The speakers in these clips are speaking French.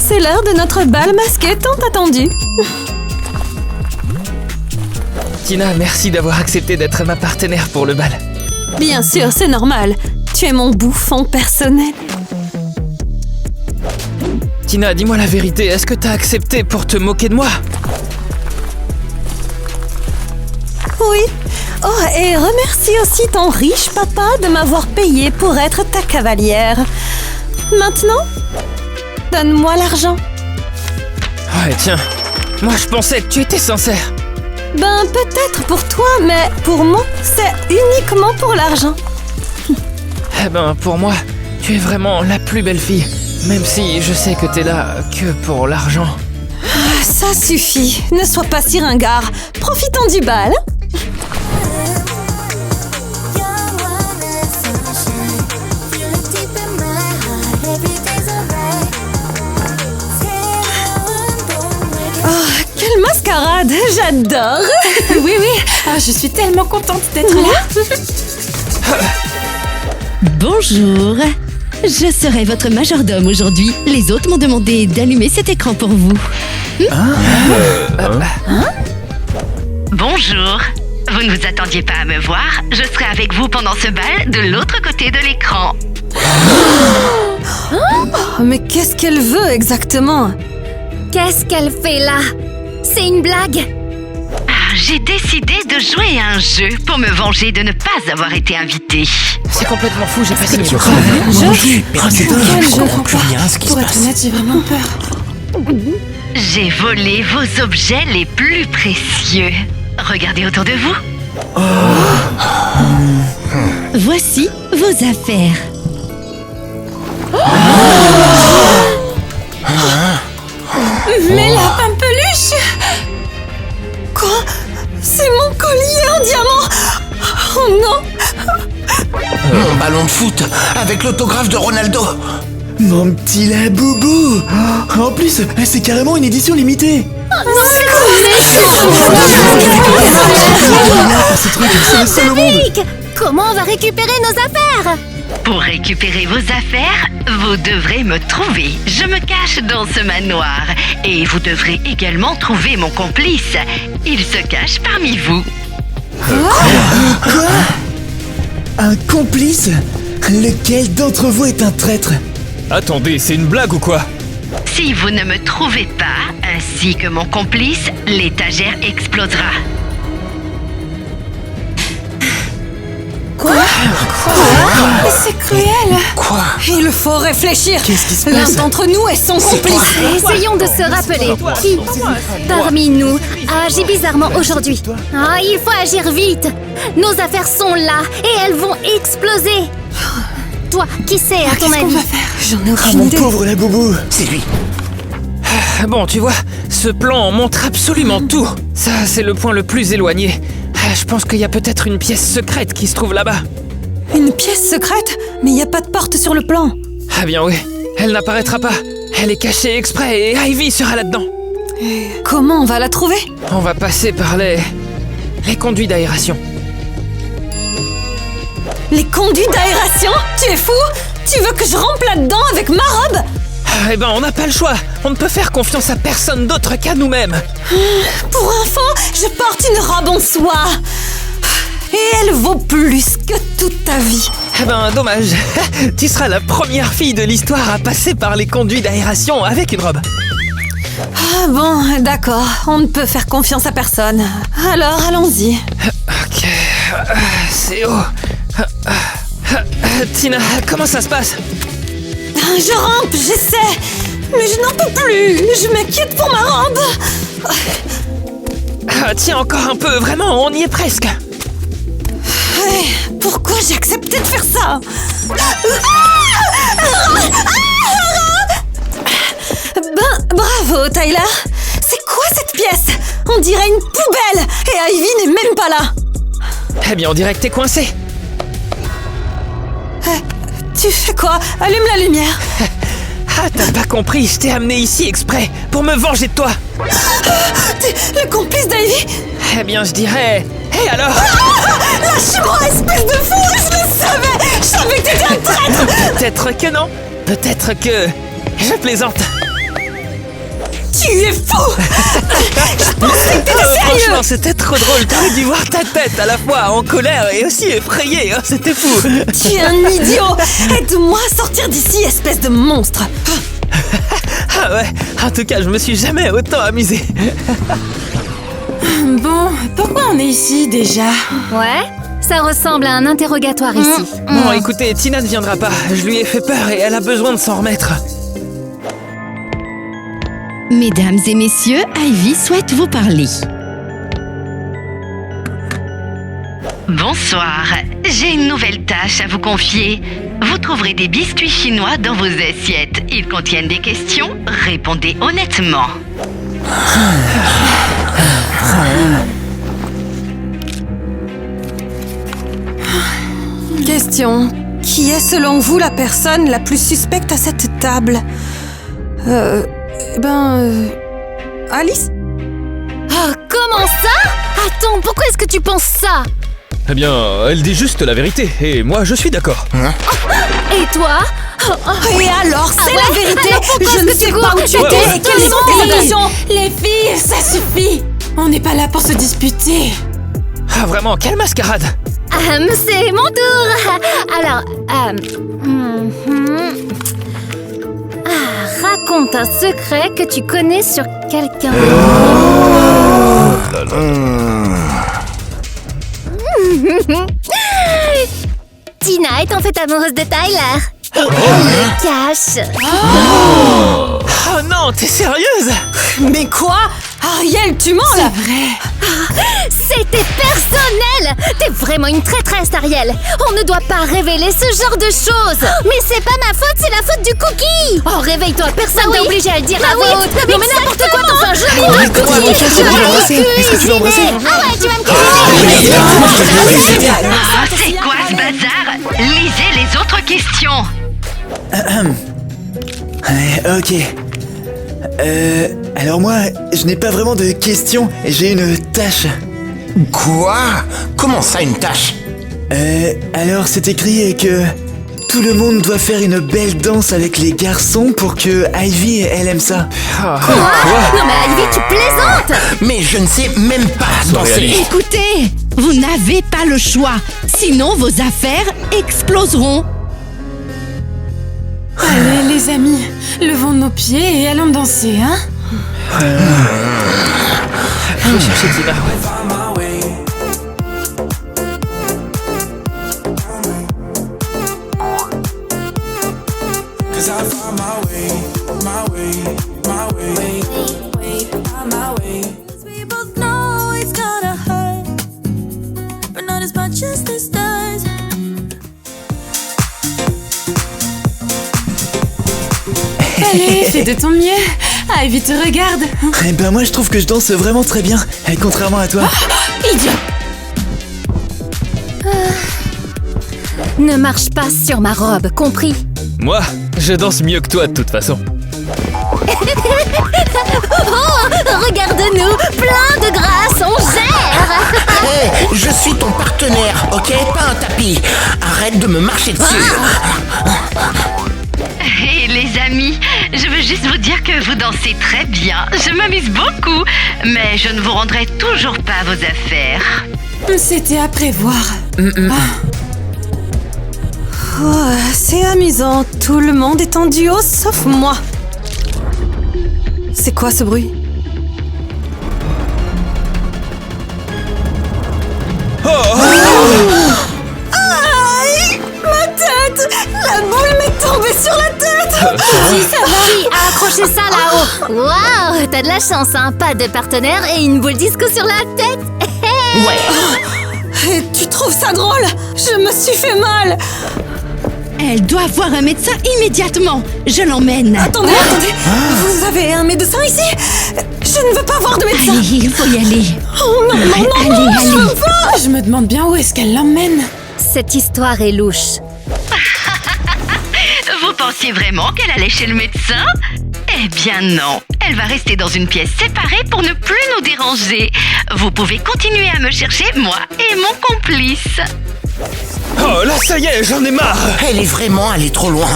c'est l'heure de notre bal masqué tant attendu. Tina, merci d'avoir accepté d'être ma partenaire pour le bal. Bien sûr, c'est normal. Tu es mon bouffon personnel. Tina, dis-moi la vérité, est-ce que t'as accepté pour te moquer de moi? Oui. Oh, et remercie aussi ton riche papa de m'avoir payé pour être ta cavalière. Maintenant, donne-moi l'argent. Ouais, tiens. Moi, je pensais que tu étais sincère. Ben, peut-être pour toi, mais pour moi, c'est uniquement pour l'argent. Eh ben, pour moi, tu es vraiment la plus belle fille. Même si je sais que t'es là que pour l'argent. Ah, ça suffit. Ne sois pas si ringard. Profitons du bal. Quelle mascarade! J'adore! Oui, je suis tellement contente d'être là. Bonjour. Je serai votre majordome aujourd'hui. Les autres m'ont demandé d'allumer cet écran pour vous. Bonjour. Vous ne vous attendiez pas à me voir. Je serai avec vous pendant ce bal de l'autre côté de l'écran. Oh, mais qu'est-ce qu'elle veut exactement? Qu'est-ce qu'elle fait là? C'est une blague? J'ai décidé de jouer à un jeu pour me venger de ne pas avoir été invitée. C'est complètement fou, j'ai pas signé. Je comprends plus rien à ce qui se passe. Pour être honnête, j'ai vraiment peur. J'ai volé vos objets les plus précieux. Regardez autour de vous. Voici vos affaires. Mais lapin peluche! Quoi? C'est mon collier en diamant! Oh non! Mon ballon de foot avec l'autographe de Ronaldo. Mon petit laboubou. En plus, c'est carrément une édition limitée. Ce truc, c'est le seul au monde. Comment on va récupérer nos affaires? Pour récupérer vos affaires, vous devrez me trouver. Je me cache dans ce manoir. Et vous devrez également trouver mon complice. Il se cache parmi vous. Quoi? Un complice? Lequel d'entre vous est un traître? Attendez, c'est une blague ou quoi? Si vous ne me trouvez pas, ainsi que mon complice, l'étagère explosera. Quoi? Mais c'est cruel! Quoi? Il faut réfléchir! Qu'est-ce qui se L'un passe? d'entre nous est son complice! Essayons de se rappeler. Qui, parmi nous, a agi bizarrement aujourd'hui? Ah, il faut agir vite! Nos affaires sont là et elles vont exploser! Toi, qui c'est à ton Qu'est-ce qu'on avis? va faire? J'en ai Ah, aucune mon idée! pauvre laboubou. C'est lui. Bon, tu vois, ce plan montre absolument tout. Ça, c'est le point le plus éloigné. Je pense qu'il y a peut-être une pièce secrète qui se trouve là-bas. Une pièce secrète? Mais il n'y a pas de porte sur le plan! Ah bien oui, elle n'apparaîtra pas. Elle est cachée exprès et Ivy sera là-dedans. Comment on va la trouver? On va passer par les conduits d'aération. Les conduits d'aération? Tu es fou? Tu veux que je rampe là-dedans avec ma robe? Eh ben, on n'a pas le choix. On ne peut faire confiance à personne d'autre qu'à nous-mêmes. Pour info, je porte une robe en soie. Et elle vaut plus que toute ta vie. Eh ben, dommage. Tu seras la première fille de l'histoire à passer par les conduits d'aération avec une robe. Ah bon, d'accord. On ne peut faire confiance à personne. Alors, allons-y. Ok, c'est haut. Tina, comment ça se passe? Je rampe, j'essaie. Mais je n'en peux plus. Je m'inquiète pour ma robe. Tiens, encore un peu, vraiment, on y est presque. Pourquoi j'ai accepté de faire ça? Ben, bravo, Tyler. C'est quoi cette pièce? On dirait une poubelle. Et Ivy n'est même pas là. Eh bien, on dirait que t'es coincé. Tu fais quoi? Allume la lumière. Ah, t'as pas compris, je t'ai amené ici exprès, pour me venger de toi. T'es le complice d'Ivy? Eh bien, je dirais... Hé alors? Lâche-moi, espèce de fou! Je le savais! Je savais que t'étais un traître! Peut-être que non. Peut-être que... Je plaisante. Tu es fou. Je pensais que t'étais sérieux. Franchement, c'était trop drôle. T'aurais dû voir ta tête à la fois en colère et aussi effrayée. Oh, c'était fou. Tu es un idiot. Aide-moi à sortir d'ici, espèce de monstre. Ah ouais, en tout cas, je me suis jamais autant amusé. Bon, pourquoi on est ici déjà? Ouais, ça ressemble à un interrogatoire ici. Bon, écoutez, Tina ne viendra pas. Je lui ai fait peur et elle a besoin de s'en remettre. Mesdames et messieurs, Ivy souhaite vous parler. Bonsoir, j'ai une nouvelle tâche à vous confier. Vous trouverez des biscuits chinois dans vos assiettes. Ils contiennent des questions, répondez honnêtement. Question. Qui est selon vous la personne la plus suspecte à cette table? Alice? Oh, comment ça? Attends, pourquoi est-ce que tu penses ça? Eh bien, elle dit juste la vérité et moi, je suis d'accord. Et toi? Et alors, c'est ouais? la vérité. Alors pourquoi Je est-ce ne que sais tu pas cours? où tu étais et quelles sont tes intentions. Les filles, ça suffit. On n'est pas là pour se disputer. Ah vraiment, quelle mascarade! C'est mon tour. Alors, raconte un secret que tu connais sur quelqu'un. Tina est en fait amoureuse de Tyler. Et elle le cache. Oh non, t'es sérieuse? Mais quoi? Ariel, tu mens là? C'était personnel. T'es vraiment une traîtresse, Ariel. On ne doit pas révéler ce genre de choses. Mais c'est pas ma faute, c'est la faute du cookie. Oh, réveille-toi, personne n'est obligé à le dire à voix haute. Non mais n'importe quoi, t'en fais un joli cookie. Est-ce que tu vas embrasser? Ah ouais, tu vas me cuisiner. C'est quoi ce bazar? Lisez les autres questions. Ok. Alors moi, je n'ai pas vraiment de questions, j'ai une tâche. Quoi? Comment ça, une tâche? Alors c'est écrit que tout le monde doit faire une belle danse avec les garçons pour que Ivy, elle aime ça. Non mais Ivy, tu plaisantes. Mais je ne sais même pas danser. Écoutez, vous n'avez pas le choix, sinon vos affaires exploseront. Allez, les amis, levons nos pieds et allons danser, hein? Je vais chercher Tina, ouais. Allez, fais de ton mieux. Ivy te regarde. Eh ben moi je trouve que je danse vraiment très bien, contrairement à toi. Idiot. Ne marche pas sur ma robe, compris? Moi, je danse mieux que toi de toute façon. Oh, regarde-nous, plein de grâce, on gère. Hé, je suis ton partenaire, ok? Pas un tapis. Arrête de me marcher dessus. Hé les amis, je veux juste vous dire que vous dansez très bien. Je m'amuse beaucoup, mais je ne vous rendrai toujours pas vos affaires. C'était à prévoir. Oh, c'est amusant. Tout le monde est en duo sauf moi. C'est quoi ce bruit? Aïe! Ma tête! La boule m'est tombée sur la tête! Si, ça va. Qui a accroché ça là-haut? Waouh, t'as de la chance, hein. Pas de partenaire et une boule disco sur la tête. Et tu trouves ça drôle? Je me suis fait mal! Elle doit voir un médecin immédiatement. Je l'emmène. Attendez! Vous avez un médecin ici? Je ne veux pas voir de médecin! Allez, il faut y aller. Oh non, Allez. je veux pas! Je me demande bien où est-ce qu'elle l'emmène. Cette histoire est louche. Vous pensiez vraiment qu'elle allait chez le médecin? Eh bien non, elle va rester dans une pièce séparée pour ne plus nous déranger. Vous pouvez continuer à me chercher, moi et mon complice. Oh là, ça y est, j'en ai marre. Elle est vraiment allée trop loin.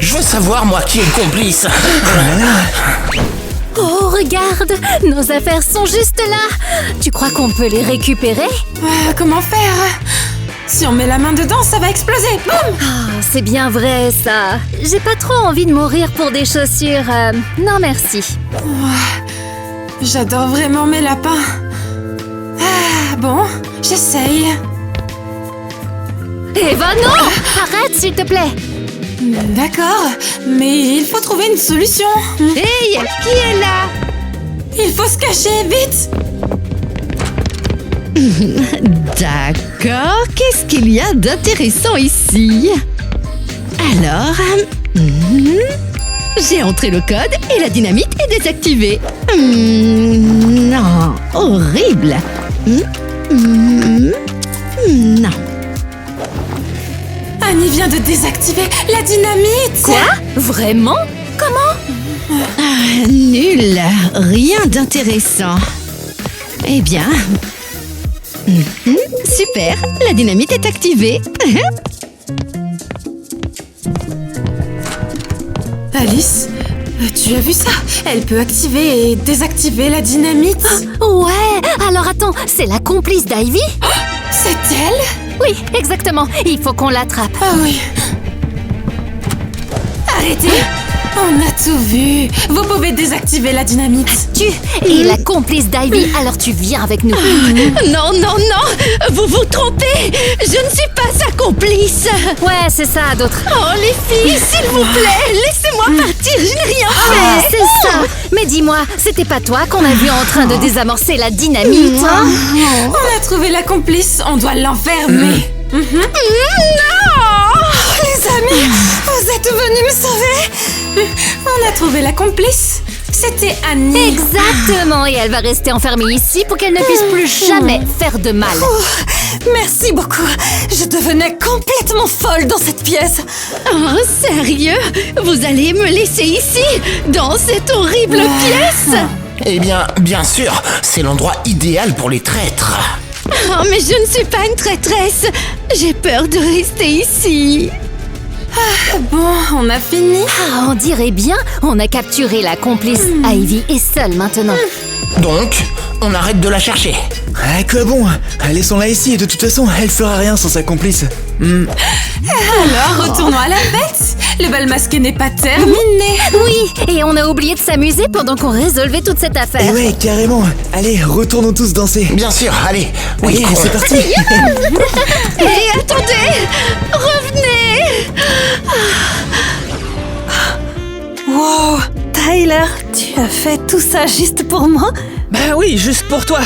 Je veux savoir, moi, qui est le complice. Oh, regarde, nos affaires sont juste là. Tu crois qu'on peut les récupérer? Comment faire? Si on met la main dedans, ça va exploser. Boum! Ah, c'est bien vrai, ça. J'ai pas trop envie de mourir pour des chaussures. Non, merci. J'adore vraiment mes lapins. Ah, bon, j'essaye. Eva, non! Arrête, s'il te plaît. D'accord, mais il faut trouver une solution. Hey, qui est là? Il faut se cacher, vite! D'accord, qu'est-ce qu'il y a d'intéressant ici? Alors, j'ai entré le code et la dynamite est désactivée. Non, horrible. Non. Annie vient de désactiver la dynamite. Quoi? Vraiment? Comment? Nul, rien d'intéressant. Eh bien... super, la dynamite est activée. Alice, tu as vu ça? Elle peut activer et désactiver la dynamite. Ouais, alors attends, c'est la complice d'Ivy? C'est elle? Oui, exactement. Il faut qu'on l'attrape. Ah oui. Arrêtez! On a tout vu. Vous pouvez désactiver la dynamite. Tu es la complice d'Ivy, alors tu viens avec nous. Non, non, non, vous vous trompez. Je ne suis pas sa complice. Ouais, c'est ça, d'autres. Oh, les filles, s'il vous plaît, laissez-moi partir, je n'ai rien Ah, fait. c'est ça. Mais dis-moi, c'était pas toi qu'on a vu en train de désamorcer la dynamite, hein? On a trouvé la complice. On doit l'enfermer. Non. Les amis, vous êtes venus me sauver. On a trouvé la complice. C'était Annie. Exactement, et elle va rester enfermée ici pour qu'elle ne puisse plus jamais faire de mal. Merci beaucoup. Je devenais complètement folle dans cette pièce. Oh, sérieux? Vous allez me laisser ici, dans cette horrible pièce? Eh bien, bien sûr, c'est l'endroit idéal pour les traîtres. Oh, mais je ne suis pas une traîtresse. J'ai peur de rester ici. Bon, on a fini. Ah, on dirait bien, on a capturé la complice. Ivy est seule maintenant. Donc, on arrête de la chercher. Ah, quoi bon? Laissons-la ici, de toute façon, elle fera rien sans sa complice. Alors, retournons à la fête. Le bal masqué n'est pas terminé. Oui, et on a oublié de s'amuser pendant qu'on résolvait toute cette Et affaire. ouais, carrément. Allez, retournons tous danser. Bien sûr, allez. Allez, c'est parti. Hé, attendez! Revenez! Wow, Tyler, tu as fait tout ça juste pour moi? Bah oui, juste pour toi.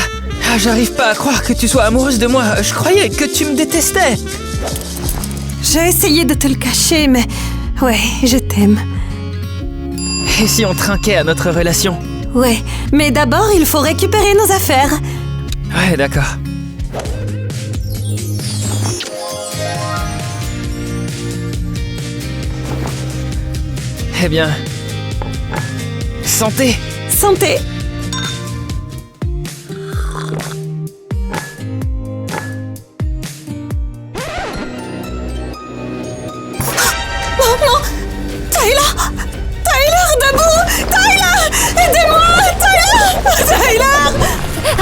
Ah, j'arrive pas à croire que tu sois amoureuse de moi. Je croyais que tu me détestais. J'ai essayé de te le cacher, mais... ouais, je t'aime. Et si on trinquait à notre relation? Ouais, mais d'abord, il faut récupérer nos affaires. Ouais, d'accord. Eh bien... santé! Santé. Oh non! Tyler! Tyler, debout! Tyler! Aidez-moi! Tyler! Tyler!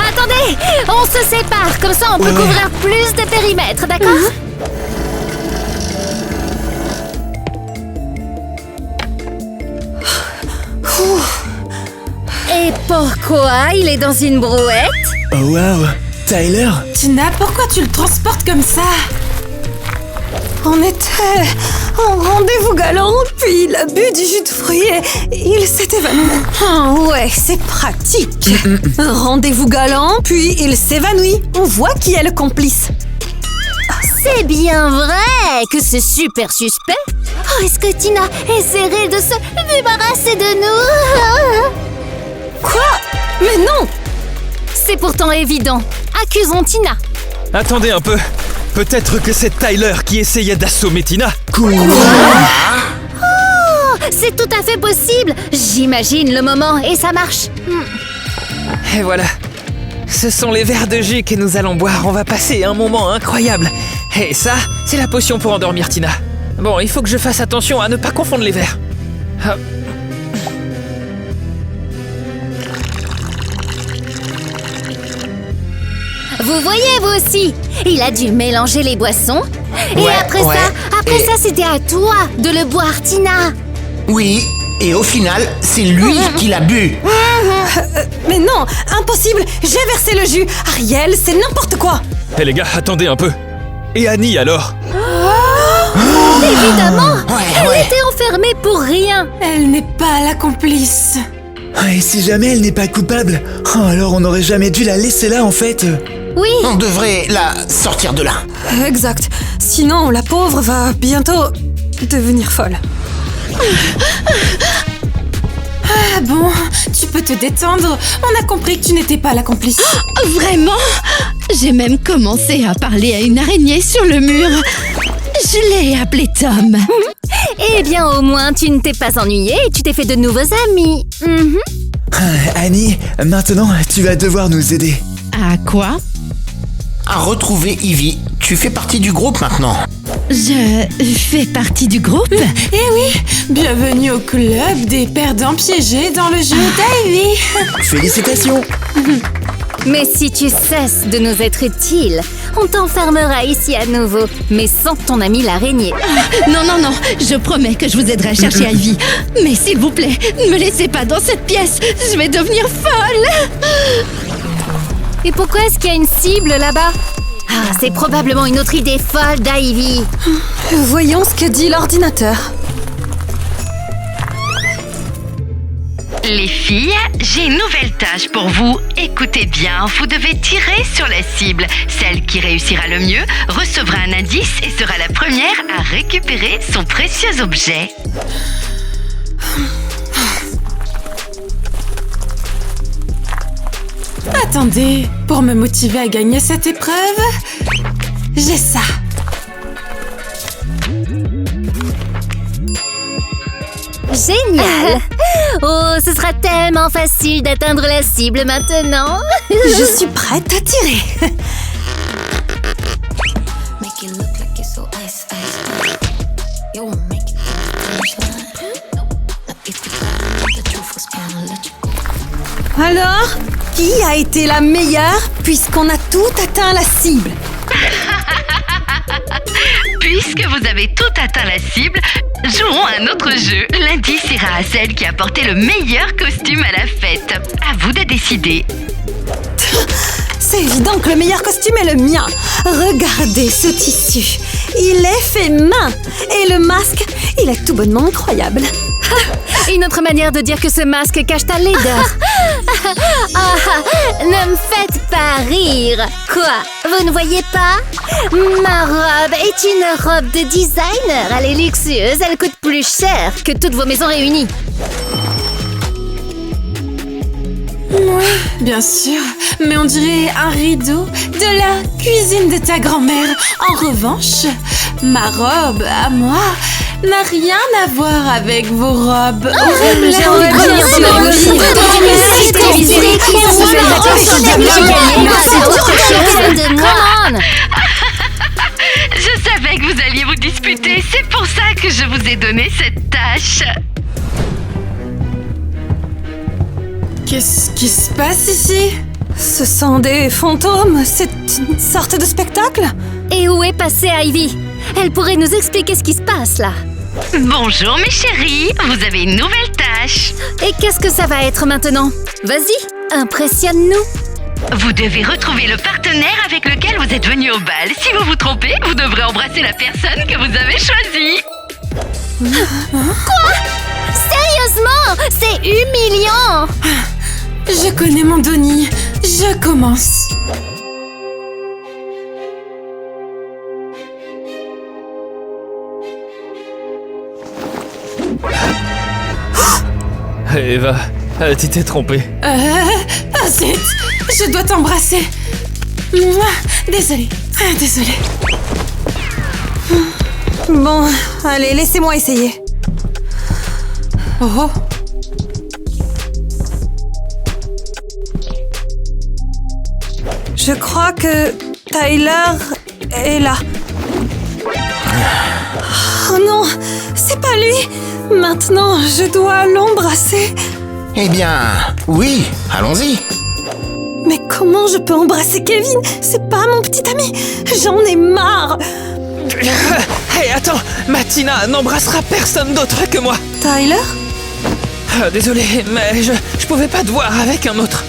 Attendez, on se sépare, comme ça on peut couvrir plus de périmètre, d'accord? Et pourquoi il est dans une brouette? Oh waouh, Tyler? Tina, pourquoi tu le transportes comme ça? On était en rendez-vous galant, puis il a bu du jus de fruits et il s'est évanoui. Oh, ouais, c'est pratique. Rendez-vous galant, puis il s'évanouit. On voit qui est le complice. C'est bien vrai que c'est super suspect. Oh, est-ce que Tina essaierait de se débarrasser de nous? Quoi? Mais non! C'est pourtant évident. Accusons Tina. Attendez un peu. Peut-être que c'est Tyler qui essayait d'assommer Tina. Cool. C'est tout à fait possible. J'imagine le moment et ça marche. Et voilà. Ce sont les verres de jus que nous allons boire. On va passer un moment incroyable. Et ça, c'est la potion pour endormir Tina. Bon, il faut que je fasse attention à ne pas confondre les verres. Vous voyez, vous aussi. Il a dû mélanger les boissons. Et Ouais, après ouais. ça, c'était à toi de le boire, Tina. Oui, et au final, c'est lui qui l'a bu. Mais non, impossible. J'ai versé le jus. Ariel, c'est n'importe quoi. Eh les gars, attendez un peu. Et Annie alors? Évidemment, elle Ouais. était enfermée pour rien. Elle n'est pas la complice. Et si jamais elle n'est pas coupable, alors on n'aurait jamais dû la laisser là en fait. Oui, On devrait la sortir de là. Exact. Sinon, la pauvre va bientôt devenir folle. Ah bon, tu peux te détendre. On a compris que tu n'étais pas la complice. Vraiment? J'ai même commencé à parler à une araignée sur le mur. Je l'ai appelée Tom. eh bien au moins tu ne t'es pas ennuyée et tu t'es fait de nouveaux amis. Mhm. Annie, maintenant tu vas devoir nous aider. À quoi? À retrouver Ivy. Tu fais partie du groupe maintenant. Je fais partie du groupe? Eh oui, bienvenue au club des perdants piégés dans le jeu d'Ivy. Félicitations. Mais si tu cesses de nous être utile, on t'enfermera ici à nouveau, mais sans ton ami l'araignée. Non, non, non, je promets que je vous aiderai à chercher Ivy. Mais s'il vous plaît, ne me laissez pas dans cette pièce, je vais devenir folle. Et pourquoi est-ce qu'il y a une cible là-bas? Ah, c'est probablement une autre idée folle d'Ivy. Voyons ce que dit l'ordinateur. Les filles, j'ai une nouvelle tâche pour vous. Écoutez bien, vous devez tirer sur la cible. Celle qui réussira le mieux recevra un indice et sera la première à récupérer son précieux objet. Attendez, pour me motiver à gagner cette épreuve, j'ai ça. Génial. Oh, ce sera tellement facile d'atteindre la cible maintenant. Je suis prête à tirer. Alors, qui a été la meilleure puisqu'on a tout atteint la cible? Puisque vous avez tout atteint la cible, jouons à un autre jeu. L'indice ira à celle qui a porté le meilleur costume à la fête. À vous de décider. C'est évident que le meilleur costume est le mien. Regardez ce tissu. Il est fait main. Et le masque, il est tout bonnement incroyable. Une autre manière de dire que ce masque cache ta laideur. Ne me faites pas rire. Quoi? Vous ne voyez pas? Ma robe est une robe de designer. Elle est luxueuse, elle coûte plus cher que toutes vos maisons réunies. Oui, bien sûr, mais on dirait un rideau de la cuisine de ta grand-mère. En revanche, ma robe à moi n'a rien à voir avec vos robes horribles. J'aimerais bien sur le livre Je savais que vous alliez vous disputer. C'est pour ça que je vous ai donné cette tâche. Qu'est-ce qui se passe ici? Ce sont des fantômes. C'est une sorte de spectacle? Et où est passée Ivy? Elle pourrait nous expliquer ce qui se passe là. Bonjour mes chéris, vous avez une nouvelle tâche. Et qu'est-ce que ça va être maintenant? Vas-y, impressionne-nous. Vous devez retrouver le partenaire avec lequel vous êtes venu au bal. Si vous vous trompez, vous devrez embrasser la personne que vous avez choisie. Quoi? Sérieusement? C'est humiliant! Je connais mon Donnie. Je commence. Eva, tu t'es trompée. Ah zut! Je dois t'embrasser. Désolée. Désolée. Bon, allez, laissez-moi essayer. Oh. Je crois que Tyler est là. Oh non, c'est pas lui. Maintenant, je dois l'embrasser. Eh bien, oui, allons-y. Mais comment je peux embrasser Kevin? C'est pas mon petit ami. J'en ai marre. Hey, attends, Martina n'embrassera personne d'autre que moi. Tyler? Désolé, mais je pouvais pas te voir avec un autre.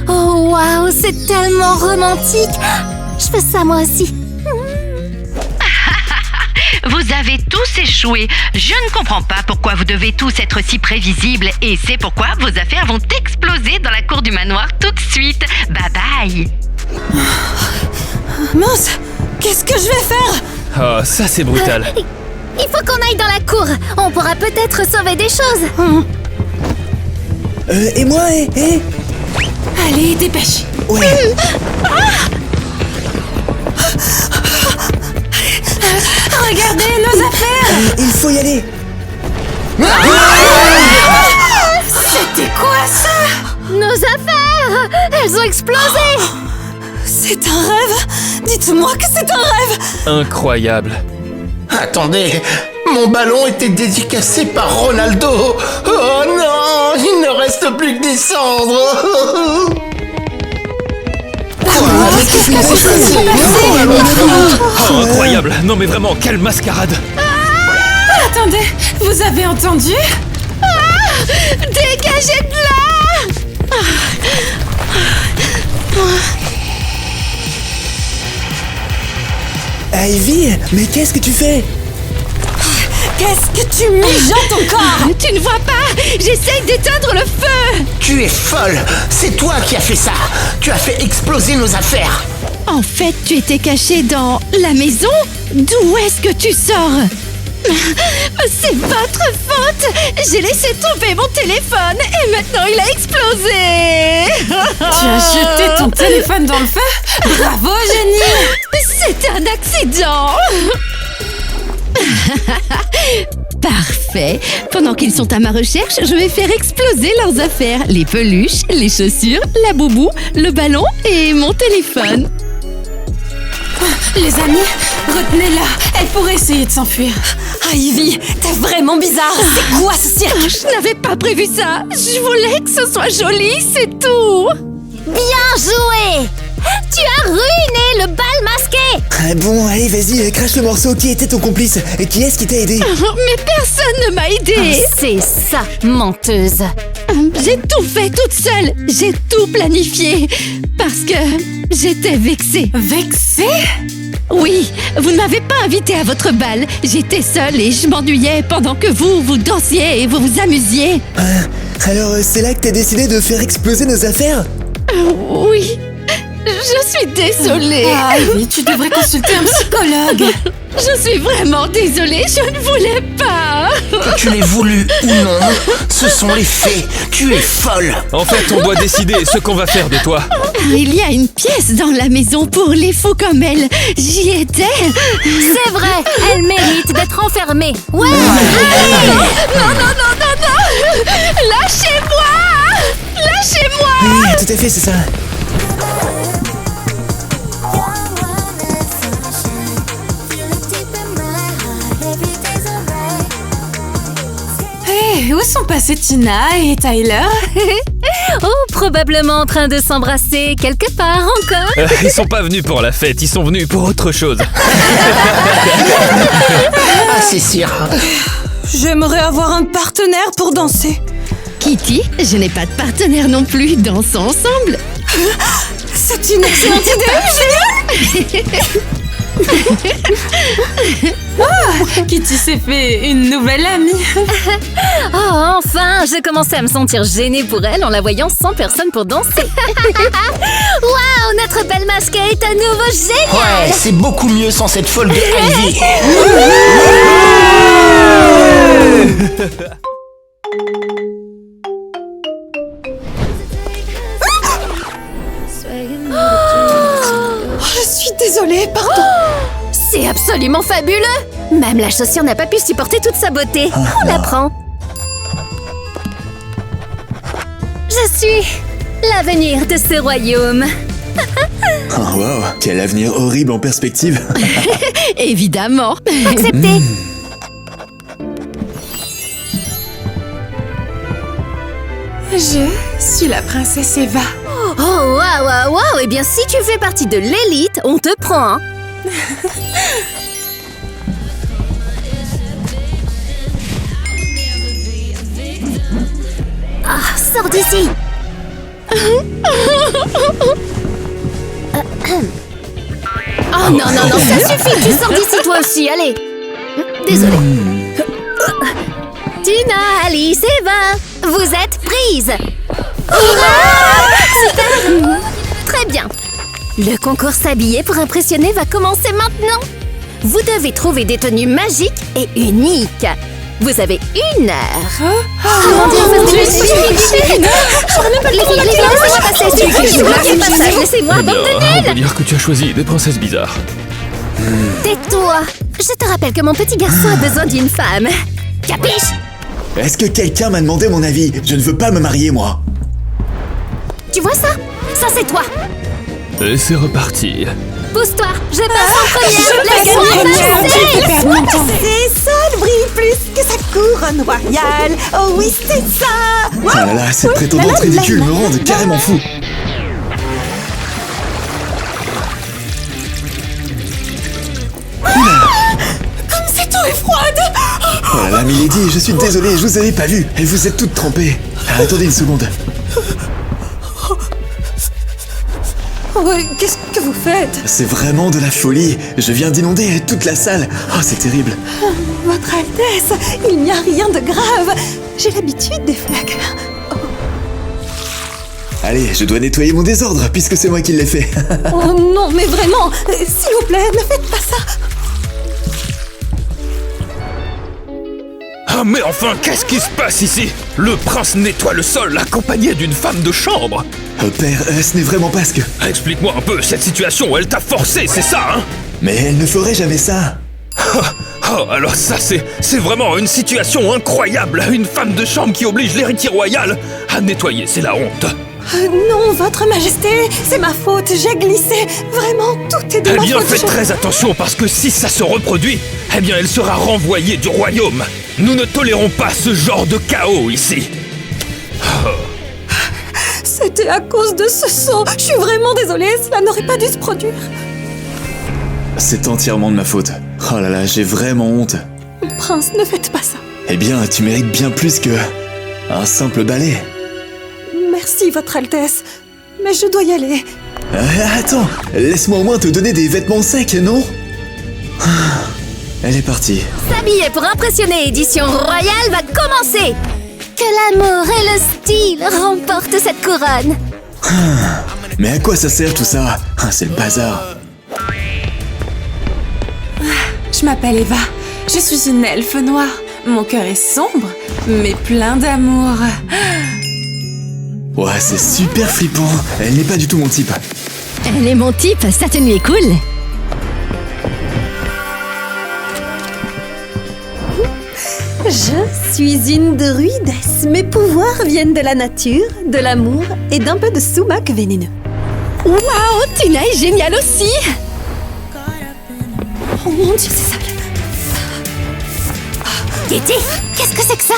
Oh waouh, c'est tellement romantique. Je veux ça moi aussi. Vous avez tous échoué. Je ne comprends pas pourquoi vous devez tous être si prévisibles et c'est pourquoi vos affaires vont exploser dans la cour du manoir tout de suite. Bye bye. Mince, qu'est-ce que je vais faire? Oh, ça c'est brutal. Il faut qu'on aille dans la cour. On pourra peut-être sauver des choses. Et moi, Allez, dépêche. Ouais. Regardez nos affaires. Il faut y aller. C'était quoi ça? Nos affaires, elles ont explosé. C'est un rêve? Dites-moi que c'est un rêve. Incroyable. Attendez, mon ballon était dédicacé par Ronaldo. Oh non, il ne reste plus que des cendres. Mais qu'est-ce qui s'est passé? Oh, incroyable. Non mais vraiment, quelle mascarade. Attendez, vous avez entendu? Dégagez de là! Ivy, mais qu'est-ce que tu fais? Qu'est-ce que tu mijotes encore? Tu ne vois pas? J'essaye d'éteindre le feu! Tu es folle. C'est toi qui as fait ça. Tu as fait exploser nos affaires. En fait, tu étais caché dans la maison? D'où est-ce que tu sors? C'est votre faute! J'ai laissé tomber mon téléphone et maintenant il a explosé! Tu as jeté ton téléphone dans le feu? Bravo, génie! C'est un accident! Parfait. Pendant qu'ils sont à ma recherche, je vais faire exploser leurs affaires. Les peluches, les chaussures, la boubou, le ballon et mon téléphone. Les amis, retenez-la. Elle pourrait essayer de s'enfuir. Ivy, t'es vraiment bizarre. C'est quoi ce cirque? Je n'avais pas prévu ça. Je voulais que ce soit joli, c'est tout. Bien joué. Tu as ruiné le bal masqué. Ah bon, allez, vas-y, crache le morceau. Qui était ton complice? Et qui est-ce qui t'a aidé? Mais personne ne m'a aidée. C'est ça, menteuse. J'ai tout fait toute seule. J'ai tout planifié. Parce que j'étais vexée. Vexée? Oui, vous ne m'avez pas invitée à votre bal. J'étais seule et je m'ennuyais pendant que vous dansiez et vous vous amusiez. Alors, c'est là que t'as décidé de faire exploser nos affaires? Oui, je suis désolée. Ivy, tu devrais consulter un psychologue. Je suis vraiment désolée, je ne voulais pas. Que tu l'aies voulu ou non, ce sont les faits. Tu es folle. En fait, on doit décider ce qu'on va faire de toi. Il y a une pièce dans la maison pour les fous comme elle. J'y étais. C'est vrai, elle mérite d'être enfermée. Ouais. Non. Lâchez-moi. Lâchez-moi. Oui, tout à fait, c'est ça. Hé, où sont passés Tina et Tyler? Oh, probablement en train de s'embrasser quelque part encore. Ils sont pas venus pour la fête, ils sont venus pour autre chose. Ah, c'est sûr. J'aimerais avoir un partenaire pour danser. Kitty, je n'ai pas de partenaire non plus. Dansons ensemble. C'est une excellente idée. Kitty s'est fait une nouvelle amie. Oh, enfin, je commençais à me sentir gênée pour elle en la voyant sans personne pour danser. Waouh, notre belle masquée est à nouveau géniale. Ouais, c'est beaucoup mieux sans cette folle de Ivy. Je suis désolée, pardon. C'est absolument fabuleux. Même la chaussure n'a pas pu supporter toute sa beauté. On la prend. Je suis l'avenir de ce royaume. Oh, wow, quel avenir horrible en perspective. Évidemment. Je suis la princesse Eva. Oh, waouh. Eh bien, si tu fais partie de l'élite, on te prend, hein. Ah, sors d'ici. Oh non, ça suffit, tu sors d'ici toi aussi, allez. Désolée. Tina, Alice, Eva, vous êtes prises. Super. Très bien. Le concours s'habiller pour impressionner va commencer maintenant. Vous devez trouver des tenues magiques et uniques. Vous avez 1 heure. Laissez-moi, bande de On peut dire que tu as choisi des princesses bizarres. Tais-toi. Je te rappelle que mon petit garçon a besoin d'une femme. Capiche? Est-ce que quelqu'un m'a demandé mon avis? Je ne veux pas me marier, moi. Tu vois ça? Ça, c'est toi. Et c'est reparti. Pousse-toi, je passe en première. Laisse-moi passer. C'est ça, le brille plus que sa couronne royale. Oh oui, c'est ça. Oh là là, cette prétendante ridicule me rend carrément fou. Comme cette eau est froide. Oh là là, Milady, je suis désolé, je vous avais pas vu. Et vous êtes toutes trempées. Ah, attendez une seconde. Oh, qu'est-ce que vous faites? C'est vraiment de la folie. Je viens d'inonder toute la salle. Oh, c'est terrible. Votre Altesse, il n'y a rien de grave. J'ai l'habitude des flaques. Allez, je dois nettoyer mon désordre, puisque c'est moi qui l'ai fait. Oh non, mais vraiment, s'il vous plaît, ne faites pas ça. Ah mais enfin, qu'est-ce qui se passe ici? Le prince nettoie le sol accompagné d'une femme de chambre. Père, ce n'est vraiment pas ce que... Explique-moi un peu, cette situation, elle t'a forcé, c'est ça, hein? Mais elle ne ferait jamais ça. Oh, alors ça, c'est vraiment une situation incroyable. Une femme de chambre qui oblige l'héritier royal à nettoyer, c'est la honte. Non, votre majesté, c'est ma faute, j'ai glissé. Vraiment, tout est de ma faute. Eh bien, faites très attention, parce que si ça se reproduit, eh bien, elle sera renvoyée du royaume. Nous ne tolérons pas ce genre de chaos ici. C'était à cause de ce sang. Je suis vraiment désolée, cela n'aurait pas dû se produire. C'est entièrement de ma faute. Oh là là, j'ai vraiment honte. Prince, ne faites pas ça. Eh bien, tu mérites bien plus que... un simple balai. Merci, votre Altesse. Mais je dois y aller. Attends, laisse-moi au moins te donner des vêtements secs, non? Elle est partie. S'habiller pour impressionner édition royale va commencer. Que l'amour et le style remportent cette couronne. Mais à quoi ça sert tout ça? C'est le bazar. Je m'appelle Eva. Je suis une elfe noire. Mon cœur est sombre, mais plein d'amour. Ouais, c'est super flippant. Elle n'est pas du tout mon type. Elle est mon type, sa tenue est cool. Je suis une druidesse. Mes pouvoirs viennent de la nature, de l'amour et d'un peu de sumac vénéneux. Waouh, Tina est géniale aussi. Oh mon Dieu, c'est sale. Kitty, qu'est-ce que c'est que ça?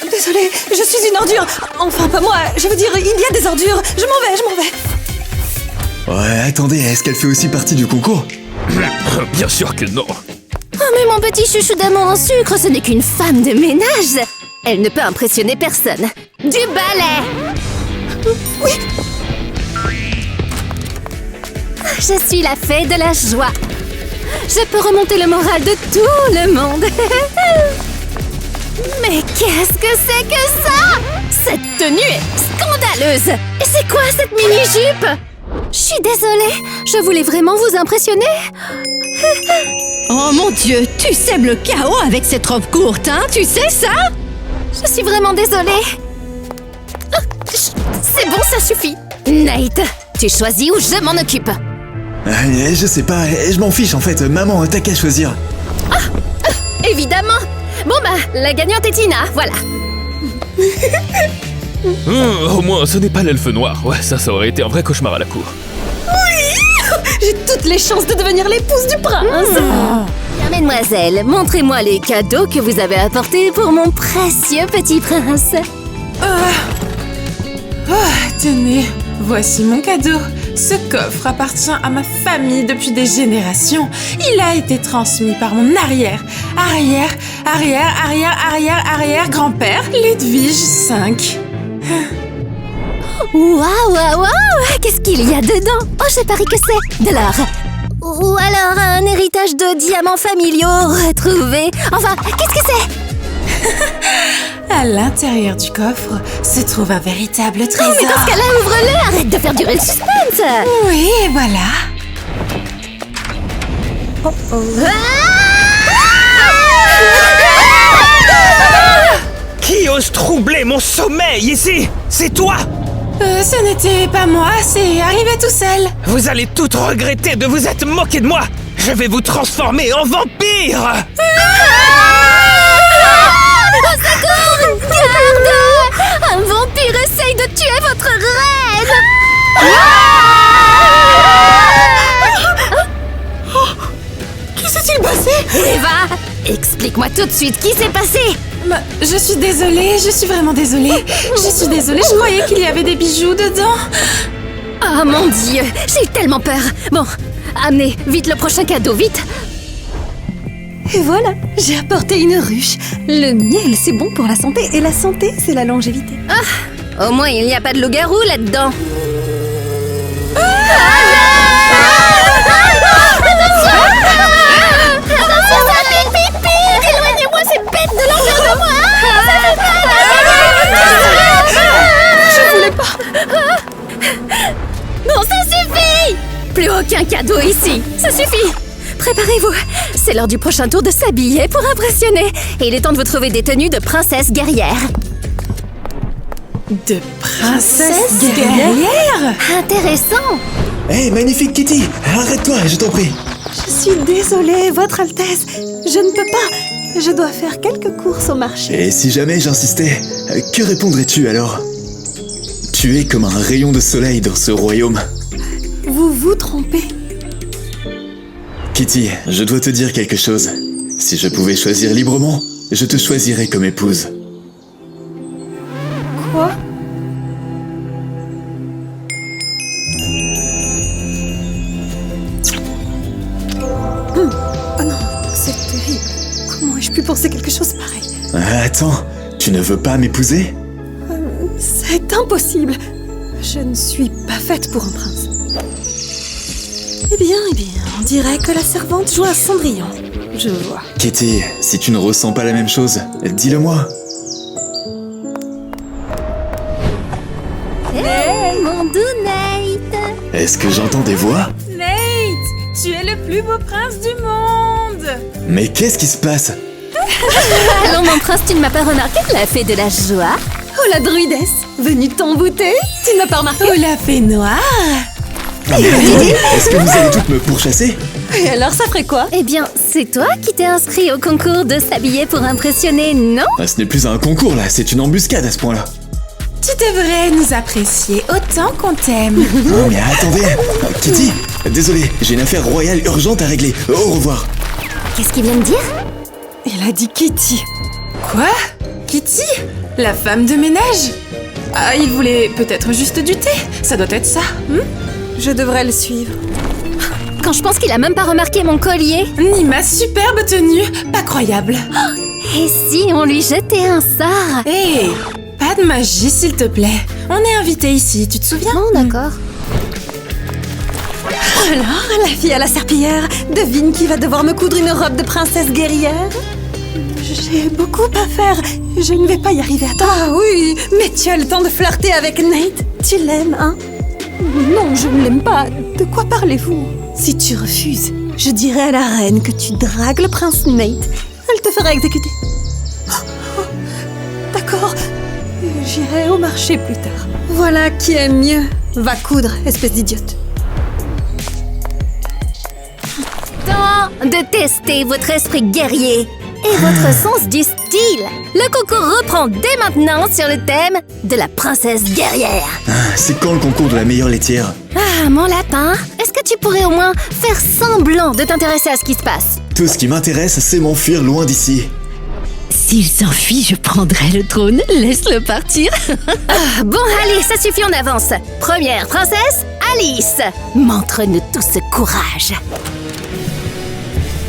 Désolée, je suis une ordure. Enfin, pas moi. Je veux dire, il y a des ordures. Je m'en vais. Ouais, attendez, est-ce qu'elle fait aussi partie du concours? Bien sûr que non. Oh, mais mon petit chouchou d'amour en sucre, ce n'est qu'une femme de ménage. Elle ne peut impressionner personne. Du balai. Oui. Je suis la fée de la joie. Je peux remonter le moral de tout le monde. Mais qu'est-ce que c'est que ça? Cette tenue est scandaleuse. Et c'est quoi cette mini-jupe? Je suis désolée, je voulais vraiment vous impressionner. Oh mon Dieu, tu sèmes le chaos avec cette robe courte, hein? Tu sais ça? Je suis vraiment désolée. C'est bon, ça suffit. Nate, tu choisis ou je m'en occupe? Je sais pas, je m'en fiche en fait. Maman, t'as qu'à choisir. Évidemment. Bon bah, la gagnante est Tina, voilà. Au moins, ce n'est pas l'elfe noir. Ouais, ça aurait été un vrai cauchemar à la cour. J'ai toutes les chances de devenir l'épouse du prince. Bien, mesdemoiselles, montrez-moi les cadeaux que vous avez apportés pour mon précieux petit prince. Tenez, voici mon cadeau. Ce coffre appartient à ma famille depuis des générations. Il a été transmis par mon arrière-grand-père, Ludwig V. Waouh. Qu'est-ce qu'il y a dedans? Oh, je parie que c'est de l'or. Ou alors un héritage de diamants familiaux retrouvés. Enfin, qu'est-ce que c'est? À l'intérieur du coffre se trouve un véritable trésor. Mais dans ce cas-là, ouvre-le. Arrête de faire durer le suspense. Oui, et voilà. Qui ose troubler mon sommeil ici? C'est toi! Ce n'était pas moi, c'est arrivé tout seul. Vous allez toutes regretter de vous être moqué de moi! Je vais vous transformer en vampire! Au secours! Garde! Un vampire essaye de tuer votre reine! Que s'est-il passé? Eva, explique-moi tout de suite, qui s'est passé? Je suis désolée, je suis vraiment désolée. Je croyais qu'il y avait des bijoux dedans. Oh mon Dieu, j'ai eu tellement peur. Bon, amenez vite le prochain cadeau, vite. Et voilà, j'ai apporté une ruche. Le miel, c'est bon pour la santé, et la santé, c'est la longévité. Au moins, il n'y a pas de loup-garou là-dedans. Attention, ça fait pipi! Éloignez-moi ces bêtes de l'enfer de moi! Je voulais pas. Bon, ça suffit! Plus aucun cadeau ici, ça suffit! Préparez-vous, c'est l'heure du prochain tour de s'habiller pour impressionner. Et il est temps de vous trouver des tenues de princesse guerrière. De princesse guerrière? Intéressant! Hé, magnifique Kitty, arrête-toi, je t'en prie. Je suis désolée, Votre Altesse. Je ne peux pas. Je dois faire quelques courses au marché. Et si jamais j'insistais, que répondrais-tu alors? Tu es comme un rayon de soleil dans ce royaume. Vous vous trompez. Kitty, je dois te dire quelque chose. Si je pouvais choisir librement, je te choisirais comme épouse. Quoi? Oh non, c'est terrible. Comment ai-je pu penser quelque chose pareil? Attends, tu ne veux pas m'épouser? C'est impossible. Je ne suis pas faite pour un prince. Eh bien, on dirait que la servante joue à Cendrillon. Je vois. Kitty, si tu ne ressens pas la même chose, dis-le-moi. Hey, mon doux Nate! Est-ce que j'entends des voix? Nate, tu es le plus beau prince du monde. Mais qu'est-ce qui se passe? Allons, mon prince, tu ne m'as pas remarqué la fée de la joie? Oh, la druidesse, venue t'embouter? Tu n'as pas remarqué? Oh, la fée noire. Mais attendez, est-ce que vous allez toutes me pourchasser? Et alors, ça ferait quoi? Eh bien, c'est toi qui t'es inscrit au concours de s'habiller pour impressionner, non? Ce n'est plus un concours là, c'est une embuscade à ce point-là. Tu devrais nous apprécier autant qu'on t'aime. Non mais attendez, Kitty, désolé, j'ai une affaire royale urgente à régler. Au revoir. Qu'est-ce qu'il vient de dire? Il a dit Kitty. Quoi? Kitty? La femme de ménage? Ah, il voulait peut-être juste du thé. Ça doit être ça. Je devrais le suivre. Quand je pense qu'il a même pas remarqué mon collier. Ni ma superbe tenue. Pas croyable. Et si on lui jetait un sort? Hé, pas de magie s'il te plaît. On est invités ici, tu te souviens? Bon, d'accord. Alors, la fille à la serpillière, devine qui va devoir me coudre une robe de princesse guerrière? J'ai beaucoup à faire. Je ne vais pas y arriver à temps. Ah oui, mais tu as le temps de flirter avec Nate. Tu l'aimes, hein? Non, je ne l'aime pas. De quoi parlez-vous? Si tu refuses, je dirai à la reine que tu dragues le prince Nate. Elle te fera exécuter. D'accord. J'irai au marché plus tard. Voilà qui aime mieux. Va coudre, espèce d'idiote. Temps de tester votre esprit guerrier et votre sens du style. Le concours reprend dès maintenant sur le thème de la princesse guerrière. C'est quand le concours de la meilleure laitière? Ah, mon lapin, est-ce que tu pourrais au moins faire semblant de t'intéresser à ce qui se passe? Tout ce qui m'intéresse, c'est m'enfuir loin d'ici. S'il s'enfuit, je prendrai le trône. Laisse-le partir. Bon, allez, ça suffit, on avance. Première princesse, Alice. Montre-nous tout ce courage.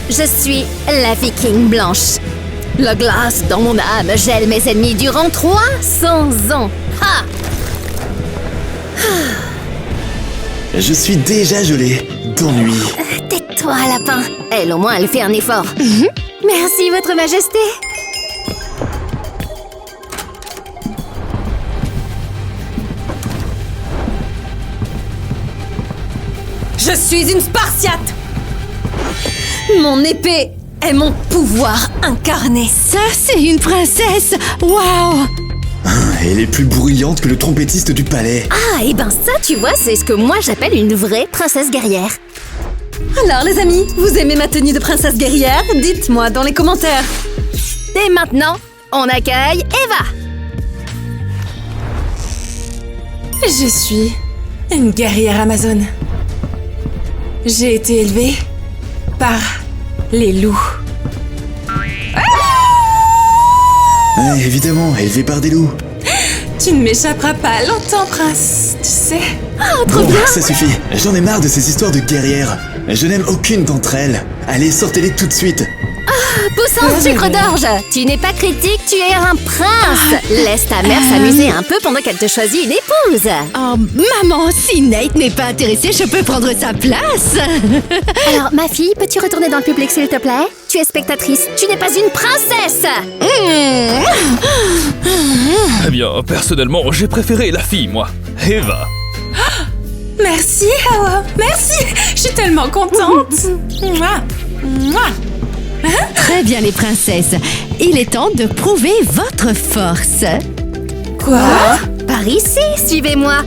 Je suis la viking blanche. La glace dans mon âme gèle mes ennemis durant 300 ans. Ha! Je suis déjà gelé d'ennui. Tais-toi, lapin. Elle, au moins, elle fait un effort. Merci, votre majesté. Je suis une Spartiate. Mon épée est mon pouvoir incarné. Ça, c'est une princesse. Waouh! Elle est plus bruyante que le trompettiste du palais. Ah, et ben ça, tu vois, c'est ce que moi j'appelle une vraie princesse guerrière. Alors les amis, vous aimez ma tenue de princesse guerrière? Dites-moi dans les commentaires. Et maintenant, on accueille Eva. Je suis une guerrière amazone. J'ai été élevée par les loups. Évidemment, élevée par des loups. Tu ne m'échapperas pas longtemps, prince, tu sais. Bon, ça suffit. J'en ai marre de ces histoires de guerrières. Je n'aime aucune d'entre elles. Allez, sortez-les tout de suite. Poussant sucre d'orge, tu n'es pas critique, tu es un prince. Laisse ta mère s'amuser un peu pendant qu'elle te choisit une épouse. Oh, maman, si Nate n'est pas intéressé, je peux prendre sa place. Alors, ma fille, peux-tu retourner dans le public, s'il te plaît? Tu es spectatrice, tu n'es pas une princesse. Eh bien, personnellement, j'ai préféré la fille, moi. Eva. Merci, Hawa. Merci. Je suis tellement contente. Mouah. Mouah. Très bien, les princesses. Il est temps de prouver votre force. Quoi? Par ici, suivez-moi.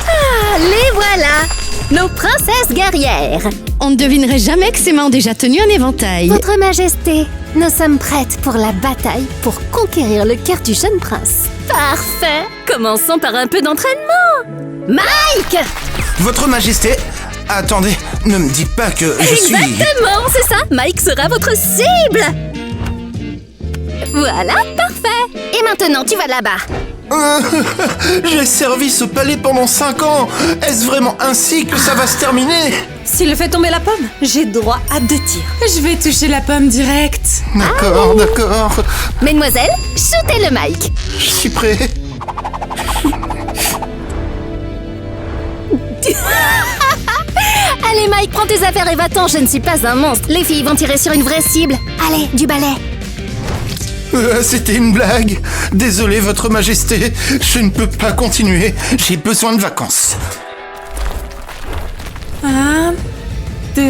Ah, les voilà, nos princesses guerrières. On ne devinerait jamais que ces mains ont déjà tenu un éventail. Votre Majesté, nous sommes prêtes pour la bataille pour conquérir le cœur du jeune prince. Parfait. Commençons par un peu d'entraînement. Mike! Votre Majesté, attendez, ne me dites pas que je suis... Exactement, c'est ça. Mike sera votre cible. Voilà, parfait. Et maintenant, tu vas là-bas. J'ai servi ce palais pendant 5 ans. Est-ce vraiment ainsi que ça va se terminer? S'il fait tomber la pomme, j'ai droit à 2 tirs. Je vais toucher la pomme direct. D'accord, d'accord. Mesdemoiselles, shootez le Mike. Je suis prêt. Allez Mike, prends tes affaires et va-t'en, je ne suis pas un monstre. Les filles vont tirer sur une vraie cible. Allez, du balai. C'était une blague. Désolé, Votre Majesté. Je ne peux pas continuer. J'ai besoin de vacances. 1, 2,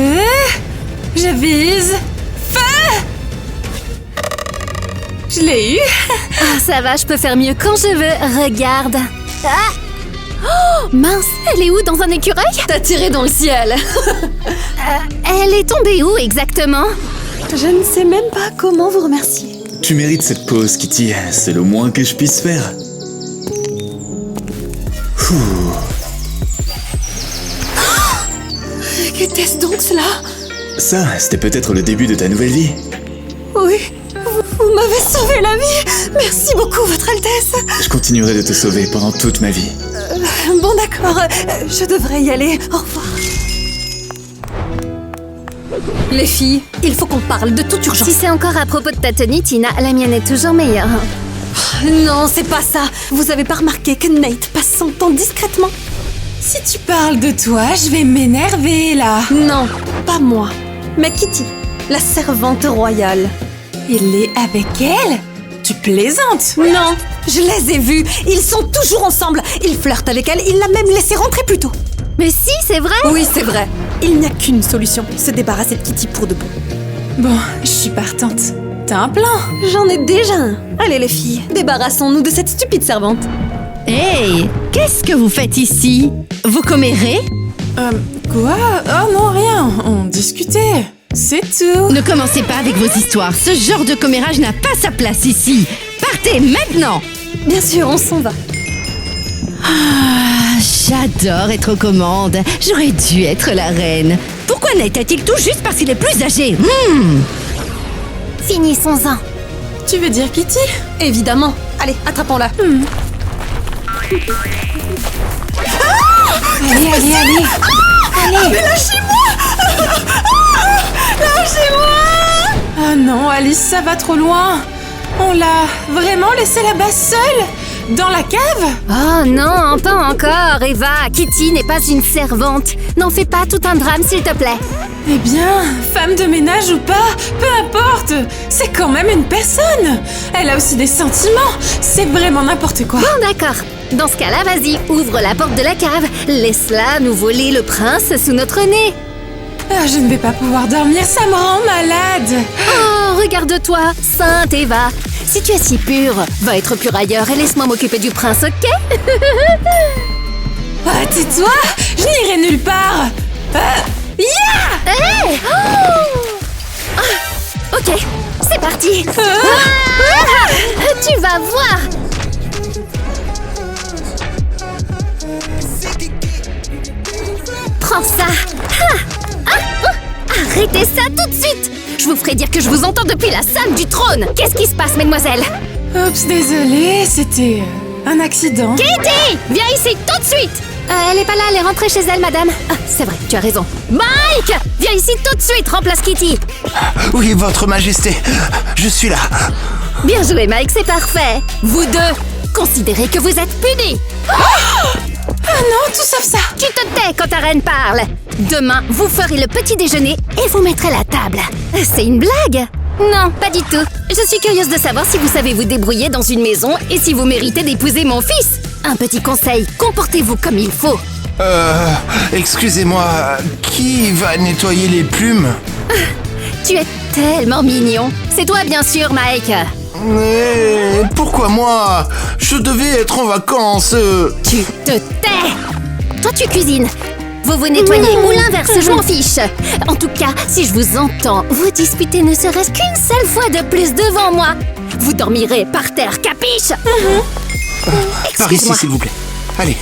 je vise. Feu! Je l'ai eu. Ah, ça va, je peux faire mieux quand je veux. Regarde. Ah! Oh, mince, elle est où, dans un écureuil? T'as tiré dans le ciel. Elle est tombée où exactement? Je ne sais même pas comment vous remercier. Tu mérites cette pause, Kitty. C'est le moins que je puisse faire. Qu'était-ce donc cela? Ça, c'était peut-être le début de ta nouvelle vie. Oui, vous m'avez sauvé la vie. Merci beaucoup, Votre Altesse. Je continuerai de te sauver pendant toute ma vie. Bon, d'accord, je devrais y aller. Au revoir. Les filles, il faut qu'on parle de toute urgence. Si c'est encore à propos de ta tenue, Tina, la mienne est toujours meilleure. Non, c'est pas ça. Vous avez pas remarqué que Nate passe son temps discrètement? Si tu parles de toi, je vais m'énerver là. Non, pas moi, mais Kitty, la servante royale. Il est avec elle? Tu plaisantes? Non, je les ai vus. Ils sont toujours ensemble. Il flirte avec elle. Il l'a même laissé rentrer plus tôt. Mais si, c'est vrai? Oui, c'est vrai. Il n'y a qu'une solution. Se débarrasser de Kitty pour de bon. Bon, je suis partante. T'as un plan? J'en ai déjà un. Allez les filles, débarrassons-nous de cette stupide servante. Hey, qu'est-ce que vous faites ici? Vous commérez? Quoi? Oh non, rien. On discutait. C'est tout. Ne commencez pas avec vos histoires. Ce genre de commérage n'a pas sa place ici. Partez maintenant! Bien sûr, on s'en va. J'adore être aux commandes. J'aurais dû être la reine. Pourquoi Nate a-t-il tout juste parce qu'il est plus âgé? Finissons-en. Tu veux dire Kitty? Évidemment. Allez, attrapons-la. Allez, allez, allez. Mais lâchez-moi. Lâchez-moi. Ah non, Alice, ça va trop loin. On l'a vraiment laissé là-bas seule? Dans la cave? Oh non, pas encore, Eva. Kitty n'est pas une servante. N'en fais pas tout un drame, s'il te plaît. Eh bien, femme de ménage ou pas, peu importe. C'est quand même une personne. Elle a aussi des sentiments. C'est vraiment n'importe quoi. Bon, d'accord. Dans ce cas-là, vas-y, ouvre la porte de la cave. Laisse-la nous voler le prince sous notre nez. Ah, je ne vais pas pouvoir dormir, ça me rend malade. Oh, regarde-toi, sainte Eva. Si tu es si pure, va être pure ailleurs et laisse-moi m'occuper du prince, ok? Ah, tais-toi, je n'irai nulle part. Hey! Ok, c'est parti. Tu vas voir. Prends ça. Arrêtez ça tout de suite. Je vous ferai dire que je vous entends depuis la salle du trône. Qu'est-ce qui se passe, mademoiselle? Oups, désolée, c'était un accident. Kitty, viens ici tout de suite. Elle est pas là, elle est rentrée chez elle, madame. Ah, c'est vrai, tu as raison. Mike, viens ici tout de suite, remplace Kitty. Oui, votre majesté, je suis là. Bien joué, Mike, c'est parfait. Vous deux, considérez que vous êtes punis. Ah non, tout sauf ça. Tu te tais quand ta reine parle. Demain, vous ferez le petit déjeuner et vous mettrez la table. C'est une blague? Non, pas du tout. Je suis curieuse de savoir si vous savez vous débrouiller dans une maison et si vous méritez d'épouser mon fils. Un petit conseil, comportez-vous comme il faut. Excusez-moi, qui va nettoyer les plumes? Tu es tellement mignon. C'est toi, bien sûr, Mike. Mais pourquoi moi? Je devais être en vacances. Tu te tais. Toi, tu cuisines. Vous vous nettoyez ou l'inverse, je m'en fiche. En tout cas, si je vous entends vous disputer ne serait-ce qu'une seule fois de plus devant moi, vous dormirez par terre, capiche? Par ici, s'il vous plaît. Allez.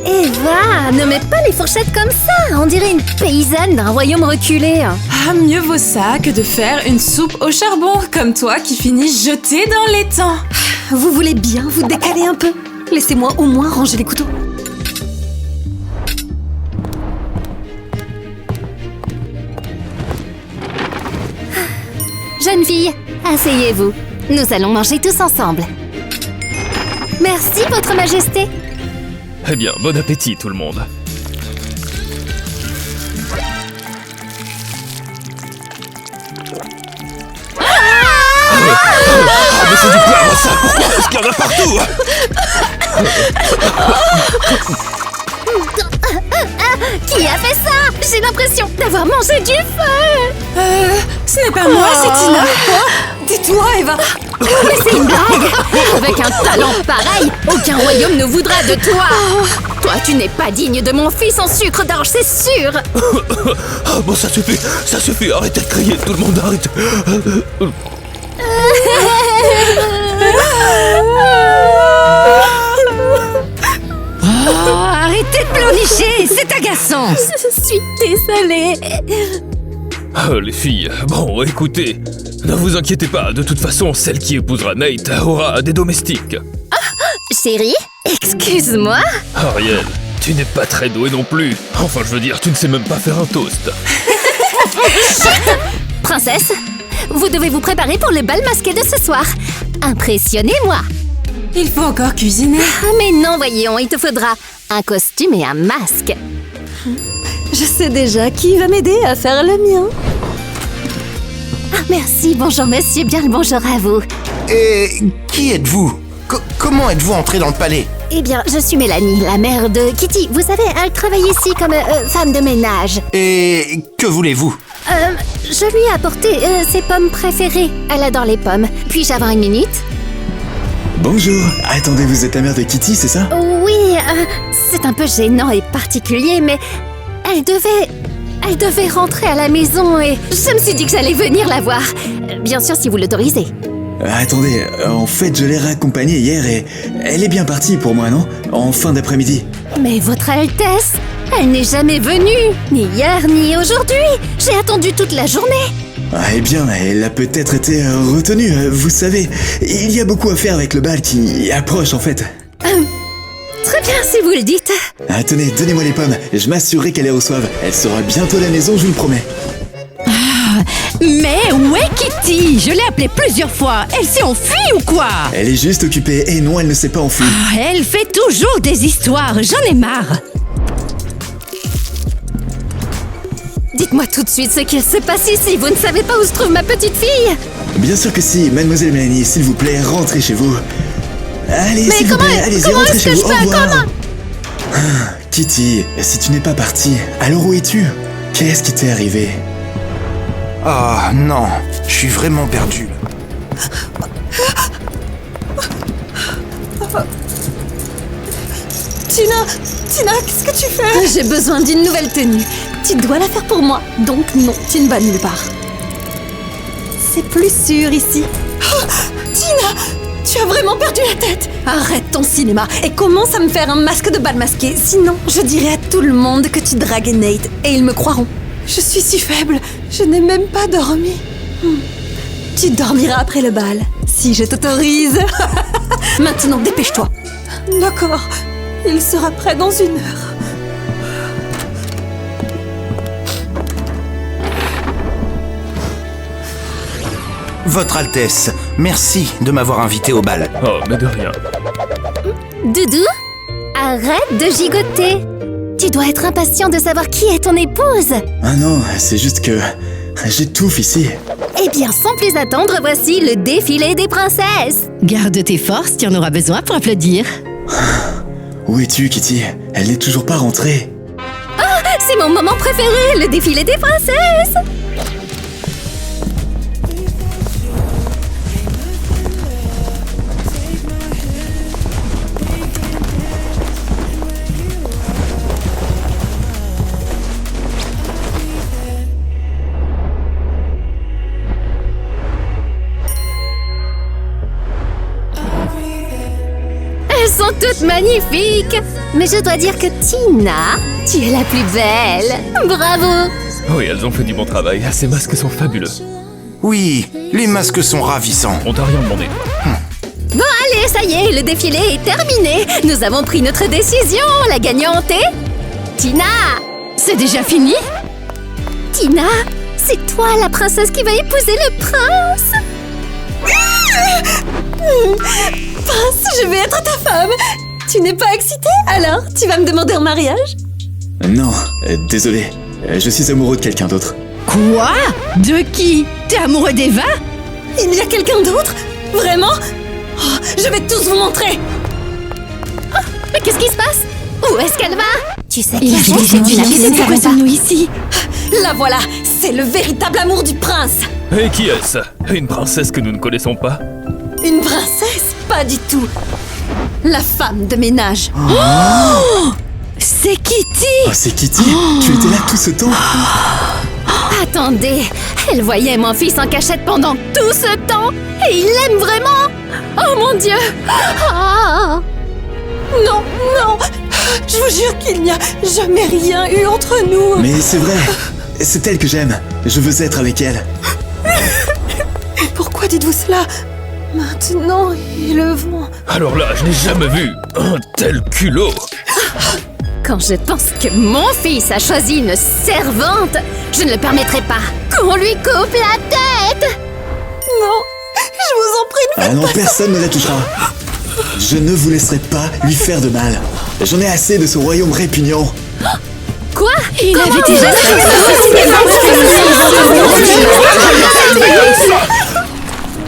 Eva, ne mets pas les fourchettes comme ça. On dirait une paysanne d'un royaume reculé. Ah, mieux vaut ça que de faire une soupe au charbon, comme toi qui finis jeté dans l'étang. Vous voulez bien vous décaler un peu? Laissez-moi au moins ranger les couteaux. Jeune fille, asseyez-vous. Nous allons manger tous ensemble. Merci, votre majesté. Eh bien, bon appétit tout le monde. Mais c'est du poivre ça! Pourquoi est-ce qu'il y en a partout? Qui a fait ça? J'ai l'impression d'avoir mangé du feu. Ce n'est pas moi, c'est Tina. Tais-toi, Eva. Mais c'est une blague. Avec un talent pareil, aucun royaume ne voudra de toi. Toi, tu n'es pas digne de mon fils en sucre d'orge, c'est sûr. Ah bon, ça suffit, arrêtez de crier, tout le monde arrête. Oh, arrêtez de pleurnicher, c'est agaçant. Je suis désolée. Oh, les filles, bon, écoutez, ne vous inquiétez pas, de toute façon, celle qui épousera Nate aura des domestiques. Chérie, excuse-moi. Ariel, tu n'es pas très douée non plus. Enfin, je veux dire, tu ne sais même pas faire un toast. Princesse, vous devez vous préparer pour le bal masqué de ce soir. Impressionnez-moi. Il faut encore cuisiner. Ah mais non, voyons, il te faudra un costume et un masque. Je sais déjà qui va m'aider à faire le mien. Ah, merci, bonjour monsieur, bien le bonjour à vous. Et qui êtes-vous? Comment êtes-vous entrée dans le palais? Eh bien, je suis Mélanie, la mère de Kitty. Vous savez, elle travaille ici comme femme de ménage. Et que voulez-vous? Je lui ai apporté ses pommes préférées. Elle adore les pommes. Puis-je avoir une minute? Bonjour. Attendez, vous êtes la mère de Kitty, c'est ça? Oui, c'est un peu gênant et particulier, mais elle devait Elle devait rentrer à la maison et je me suis dit que j'allais venir la voir. Bien sûr, si vous l'autorisez. Attendez, en fait, je l'ai raccompagnée hier et elle est bien partie pour moi, non? En fin d'après-midi. Mais votre Altesse, elle n'est jamais venue, ni hier ni aujourd'hui. J'ai attendu toute la journée. Eh bien, elle a peut-être été retenue, vous savez. Il y a beaucoup à faire avec le bal qui approche, en fait. Très bien, si vous le dites. Tenez, donnez-moi les pommes, je m'assurerai qu'elle les reçoive. Elle sera bientôt à la maison, je vous le promets. Mais où est Kitty? Je l'ai appelée plusieurs fois. Elle s'est enfuie ou quoi? Elle est juste occupée, et non, elle ne s'est pas enfuie. Elle fait toujours des histoires, j'en ai marre. Dites-moi tout de suite ce qu'il se passe ici. Vous ne savez pas où se trouve ma petite fille? Bien sûr que si, mademoiselle Mélanie, s'il vous plaît, rentrez chez vous. Allez, s'il vous plaît, allez-y, rentrez chez vous, au revoir. Kitty, si tu n'es pas partie, alors où es-tu? Qu'est-ce qui t'est arrivé? Oh non, je suis vraiment perdu. Tina, qu'est-ce que tu fais? J'ai besoin d'une nouvelle tenue. Tu dois la faire pour moi. Donc non, tu ne vas nulle part. C'est plus sûr ici. Oh, Tina, tu as vraiment perdu la tête. Arrête ton cinéma et commence à me faire un masque de bal masqué. Sinon, je dirai à tout le monde que tu dragues Nate et ils me croiront. Je suis si faible, je n'ai même pas dormi. Tu dormiras après le bal, si je t'autorise. Maintenant, dépêche-toi. D'accord, il sera prêt dans 1 heure. Votre Altesse, merci de m'avoir invité au bal. Oh, mais de rien. Doudou, arrête de gigoter. Tu dois être impatient de savoir qui est ton épouse. Ah non, c'est juste que j'étouffe ici. Eh bien, sans plus attendre, voici le défilé des princesses. Garde tes forces, tu en auras besoin pour applaudir. Où es-tu, Kitty? Elle n'est toujours pas rentrée. C'est mon moment préféré, le défilé des princesses. Elles sont toutes magnifiques. Mais je dois dire que Tina, tu es la plus belle. Bravo. Oui, elles ont fait du bon travail. Ces masques sont fabuleux. Oui, les masques sont ravissants. On t'a rien demandé. Bon allez, ça y est, le défilé est terminé. Nous avons pris notre décision. La gagnante est Tina. C'est déjà fini? Tina, c'est toi la princesse qui va épouser le prince. Prince, je vais être ta femme. Tu n'es pas excitée? Alors, tu vas me demander en mariage? Non, désolé. Je suis amoureux de quelqu'un d'autre. Quoi? De qui? T'es amoureux d'Eva? Il y a quelqu'un d'autre? Vraiment? Oh, je vais tous vous montrer. Mais qu'est-ce qui se passe? Où est-ce qu'elle va? Tu sais Il a qui fait c'est? pourquoi sommes-nous ici? La voilà, c'est le véritable amour du prince. Et qui est-ce? Une princesse que nous ne connaissons pas? Une princesse? Pas du tout. La femme de ménage. Oh! C'est Kitty! Oh, c'est Kitty? Tu étais là tout ce temps? Attendez, elle voyait mon fils en cachette pendant tout ce temps et il l'aime vraiment. Oh mon Dieu. Ah. Non, non. Je vous jure qu'il n'y a jamais rien eu entre nous. Mais c'est vrai, c'est elle que j'aime. Je veux être avec elle. Pourquoi dites-vous cela? Maintenant, il le vent. Alors là, je n'ai jamais vu un tel culot. Quand je pense que mon fils a choisi une servante, je ne le permettrai pas qu'on lui coupe la tête. Non, je vous en prie, ne faites Ah non, pas ça. personne ne la touchera. Je ne vous laisserai pas lui faire de mal. J'en ai assez de ce royaume répugnant. Quoi? Il avait déjà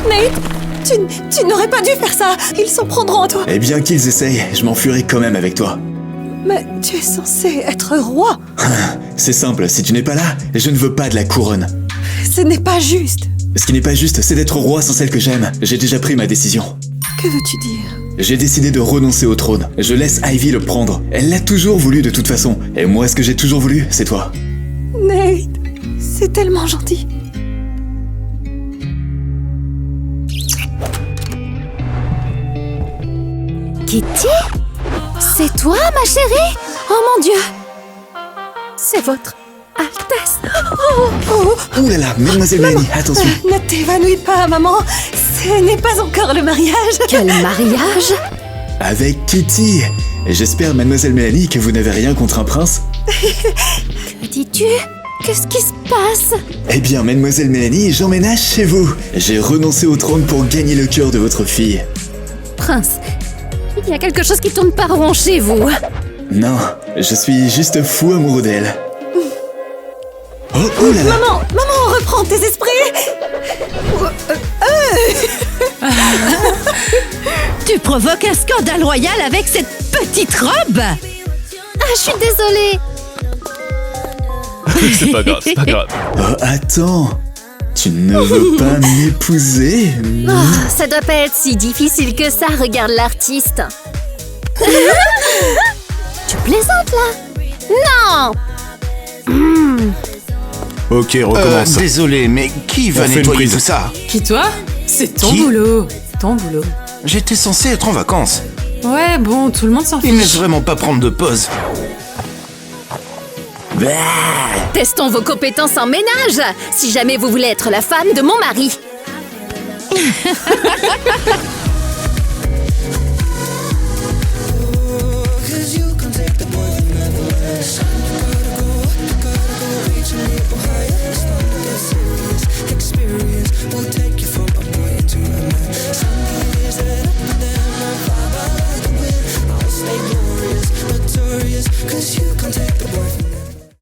Nate, tu n'aurais pas dû faire ça. Ils s'en prendront à toi. Eh bien qu'ils essayent, je m'enfuirai quand même avec toi. Mais tu es censé être roi. C'est simple, si tu n'es pas là, je ne veux pas de la couronne. Ce n'est pas juste. Ce qui n'est pas juste, c'est d'être roi sans celle que j'aime. J'ai déjà pris ma décision. Que veux-tu dire? J'ai décidé de renoncer au trône. Je laisse Ivy le prendre. Elle l'a toujours voulu de toute façon. Et moi, ce que j'ai toujours voulu, c'est toi. Nate, c'est tellement gentil. Kitty? C'est toi, ma chérie? Oh mon Dieu! C'est votre Altesse! Ouh là là, mademoiselle Mélanie, attention. Ne t'évanouis pas, maman. Ce n'est pas encore le mariage. Quel mariage? Avec Kitty. J'espère, mademoiselle Mélanie, que vous n'avez rien contre un prince. Que dis-tu? Qu'est-ce qui se passe? Eh bien, mademoiselle Mélanie, j'emménage chez vous. J'ai renoncé au trône pour gagner le cœur de votre fille. Prince, il y a quelque chose qui tourne pas rond chez vous. Non, je suis juste fou amoureux d'elle. Oh là là. Maman, reprends tes esprits. Tu provoques un scandale royal avec cette petite robe. Ah, je suis désolée. C'est pas grave, c'est pas grave. Oh, attends. Tu ne veux pas m'épouser? Oh, ça doit pas être si difficile que ça, regarde l'artiste. Tu plaisantes là? Non. Ok, recommence. Désolé, mais qui va nettoyer tout ça? Qui, toi? C'est ton Qui? boulot. Ton boulot. J'étais censé être en vacances. Ouais, bon, tout le monde s'en Il ne laisse fiche. vraiment pas prendre de pause. Testons vos compétences en ménage, si jamais vous voulez être la femme de mon mari.